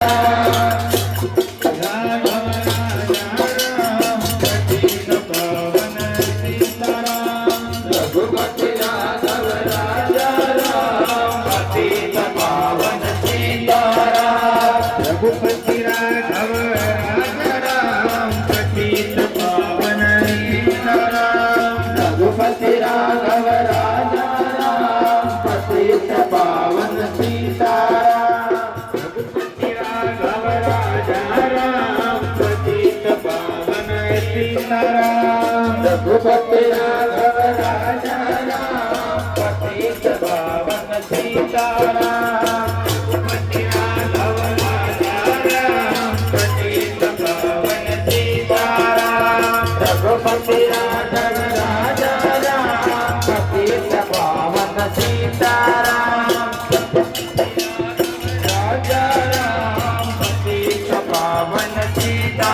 रघुपति राघव राजा राम पतित पावन सीताराम। रघुपति राघव राजा राम पतित पावन सीताराम। रघुपति राघव राजा राम पतित पावन सीताराम। रघुपति राघव राजा राम पतित पावन सीताराम। रघुपति राघव राजा राम पतित पावन सीताराम। रघुपति राघव राजा राम पतित पावन सीताराम। राजा राम पतित पावन